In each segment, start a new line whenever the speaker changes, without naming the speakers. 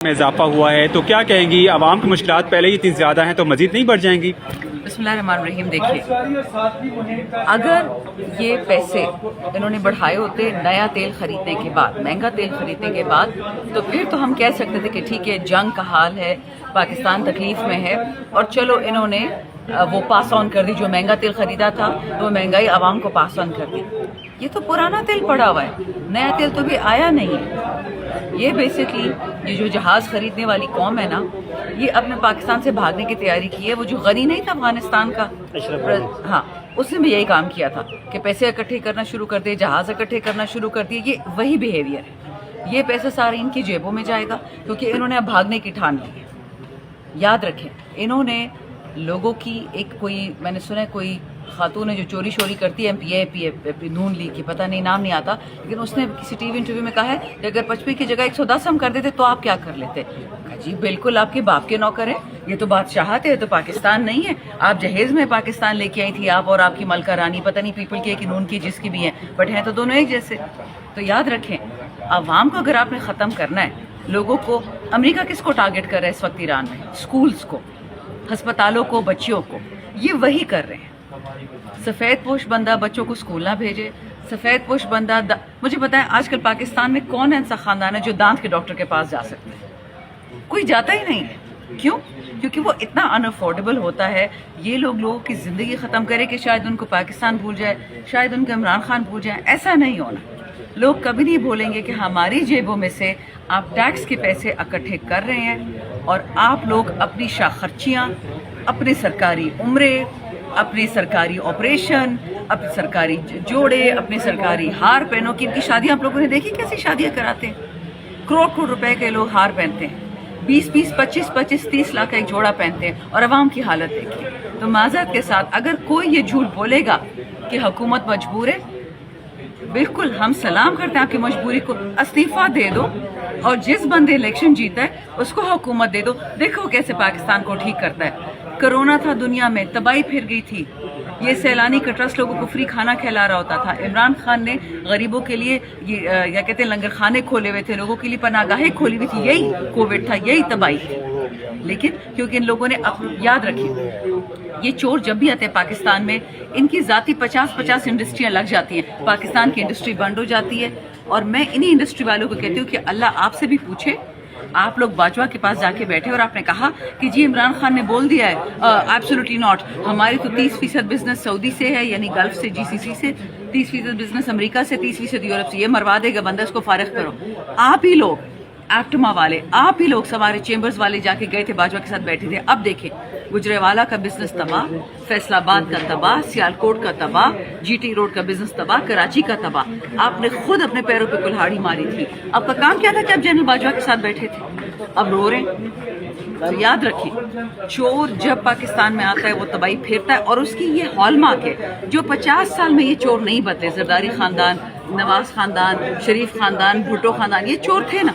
میں اضافہ ہوا ہے تو کیا کہیں گی؟ عوام کی مشکلات پہلے ہی اتنی زیادہ ہیں تو مزید نہیں بڑھ جائیں گی؟
بسم اللہ الرحمن الرحیم. دیکھیے، اگر یہ پیسے انہوں نے بڑھائے ہوتے نیا تیل خریدنے کے بعد، مہنگا تیل خریدنے کے بعد، تو پھر تو ہم کہہ سکتے تھے کہ ٹھیک ہے، جنگ کا حال ہے، پاکستان تکلیف میں ہے، اور چلو انہوں نے وہ پاس آن کر دی. جو مہنگا تیل خریدا تھا تو وہ مہنگائی عوام کو پاس آن کر دی. یہ تو پرانا تیل پڑا ہوا ہے، نیا تیل تو بھی آیا نہیں ہے. یہ بیسکلی یہ جو جہاز خریدنے والی قوم ہے نا، یہ اپنے پاکستان سے بھاگنے کی تیاری کی ہے. وہ جو غنی نہیں تھا افغانستان کا، ہاں، اس نے بھی یہی کام کیا تھا کہ پیسے اکٹھے کرنا شروع کر دیے، جہاز اکٹھے کرنا شروع کر دیے. یہ وہی بیہیویئر ہے. یہ پیسہ سارے ان کی جیبوں میں جائے گا کیونکہ انہوں نے اب بھاگنے کی ٹھان لی ہے. یاد رکھیں، انہوں نے لوگوں کی میں نے سنا ہے کوئی خاتون ہے جو چوری شوری کرتی ہے، پی اے نون لیگ کی، پتہ نہیں نام نہیں آتا، لیکن اس نے کسی ٹی وی انٹرویو میں کہا ہے کہ اگر 55 کی جگہ 110 ہم کر دیتے تو آپ کیا کر لیتے؟ جی بالکل، آپ کے باپ کے نوکر ہیں. یہ تو بادشاہت ہے، تو پاکستان نہیں ہے. آپ جہیز میں پاکستان لے کے آئی تھی، آپ اور آپ کی ملکہ رانی، پتہ نہیں پیپل کی ہے کہ نون کی، جس کی بھی ہیں، بٹ ہیں تو دونوں ایک جیسے. تو یاد رکھیں، عوام کو اگر آپ نے ختم کرنا ہے، لوگوں کو، امریکہ کس کو ٹارگٹ کر رہا ہے اس وقت ایران میں؟ اسکولز کو، ہسپتالوں کو، بچیوں کو. یہ وہی کر رہے ہیں. سفید پوش بندہ بچوں کو اسکول نہ بھیجے. سفید پوش بندہ مجھے بتائیں، آج کل پاکستان میں کون ایسا خاندان ہے جو دانت کے ڈاکٹر کے پاس جا سکتے ہیں؟ کوئی جاتا ہی نہیں ہے. کیوں؟ کیونکہ وہ اتنا ان افورڈیبل ہوتا ہے. یہ لوگوں کی زندگی ختم کرے کہ شاید ان کو پاکستان بھول جائے، شاید ان کو عمران خان بھول جائے. ایسا نہیں ہونا. لوگ کبھی نہیں بولیں گے کہ ہماری جیبوں میں سے آپ ٹیکس کے پیسے اکٹھے کر رہے ہیں اور آپ لوگ اپنی شاہ خرچیاں، اپنے سرکاری عمرے، اپنے سرکاری آپریشن، اپنے سرکاری جوڑے، اپنے سرکاری ہار پہنوں کی. ان کی شادیاں آپ لوگوں نے دیکھی کیسی شادیاں کراتے ہیں؟ کروڑ روپے کے لوگ ہار پہنتے ہیں، 20 25 30 لاکھ کا ایک جوڑا پہنتے ہیں، اور عوام کی حالت دیکھیے. تو معذرت کے ساتھ اگر کوئی یہ جھوٹ بولے گا کہ حکومت مجبور ہے، بالکل ہم سلام کرتے ہیں آپ کی مجبوری کو. استعفیٰ دے دو اور جس بندے الیکشن جیتا ہے اس کو حکومت دے دو. دیکھو کیسے پاکستان کو ٹھیک کرتا ہے. کرونا تھا، دنیا میں تباہی پھر گئی تھی. یہ سیلانی کا ٹرسٹ لوگوں کو فری کھانا کھلا رہا ہوتا تھا. عمران خان نے غریبوں کے لیے کیا کہتے ہیں، لنگر خانے کھولے ہوئے تھے، لوگوں کے لیے پناہ گاہیں کھولی ہوئی تھی. یہی کووڈ تھا، یہی تباہی تھی. لیکن کیونکہ ان لوگوں نے یاد رکھی، یہ چور جب بھی آتے ہیں پاکستان میں، ان کی ذاتی 50 انڈسٹریاں لگ جاتی ہیں، پاکستان کی انڈسٹری بند ہو جاتی ہے. اور میں انہی انڈسٹری والوں کو کہتی ہوں کہ اللہ آپ سے بھی پوچھے. آپ لوگ باجوہ کے پاس جا کے بیٹھے اور آپ نے کہا کہ جی عمران خان نے بول دیا ہے ایبسولوٹلی ناٹ، ہماری تو 30% بزنس سعودی سے ہے، یعنی گلف سے، جی سی سی سے، 30% بزنس امریکہ سے، 30% یورپ سے. یہ مروا دے گا بندہ، اس کو فارغ کرو. آپ ہی لوگ، ایپٹما والے، آپ ہی لوگ، سوارے چیمبرز والے جا کے گئے تھے، باجوہ کے ساتھ بیٹھے تھے. اب دیکھیں، گجرےوالا کا بزنس تباہ، فیصل آباد کا تباہ، سیالکوٹ کا تباہ، جی ٹی روڈ کا بزنس تباہ، کراچی کا تباہ. آپ نے خود اپنے پیروں پہ کلہاڑی ماری تھی. آپ کا کام کیا تھا کہ آپ جنرل باجوہ کے ساتھ بیٹھے تھے؟ اب رو رہے ہیں. تو یاد رکھیے، چور جب پاکستان میں آتا ہے وہ تباہی پھیرتا ہے. اور اس کی یہ ہال مارک ہے. جو 50 سال میں یہ چور نہیں بدلے، زرداری خاندان، نواز خاندان، شریف خاندان، بھٹو خاندان، یہ چور تھے نا،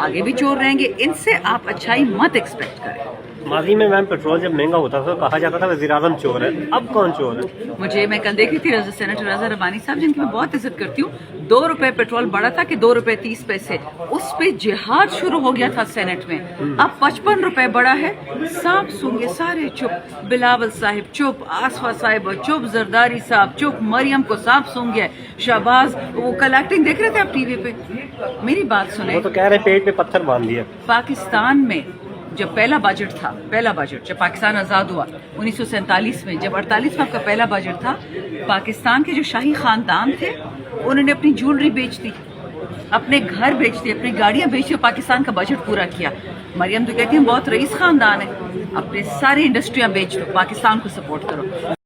آگے بھی چور رہیں گے. ان سے آپ اچھائی مت ایکسپیکٹ کریں.
ماضی میں میم پیٹرول جب مہنگا ہوتا تھا تو کہا جاتا تھا وزیر اعظم چور ہے. اب کون چور ہے؟
میں کل دیکھ رہی تھی سینیٹر رضا ربانی صاحب، جن کی میں بہت عزت کرتی ہوں. 2 روپے پیٹرول بڑھا تھا کہ 2 روپے 30 پیسے، اس پہ جہاد شروع ہو گیا تھا سینٹ میں. اب 55 روپے بڑھا ہے. سانپ سونگے سارے چپ، بلاول صاحب چپ، آصفہ صاحب چپ، زرداری صاحب چپ، مریم کو سانپ سونگ گیا. شہباز وہ کل ایکٹنگ دیکھ رہے تھے آپ ٹی وی پہ. میری بات سنیں،
وہ تو کہہ رہے پیٹ پہ پتھر باندھ دیا.
پاکستان میں جب پہلا بجٹ جب پاکستان آزاد ہوا 1947 میں، جب 48 میں آپ کا پہلا بجٹ تھا، پاکستان کے جو شاہی خاندان تھے انہوں نے اپنی جولری بیچ دی، اپنے گھر بیچ دیے، اپنی گاڑیاں بیچ دی، پاکستان کا بجٹ پورا کیا. مریم تو کہتی ہیں بہت رئیس خاندان ہے، اپنے ساری انڈسٹریاں بیچ دو، پاکستان کو سپورٹ کرو.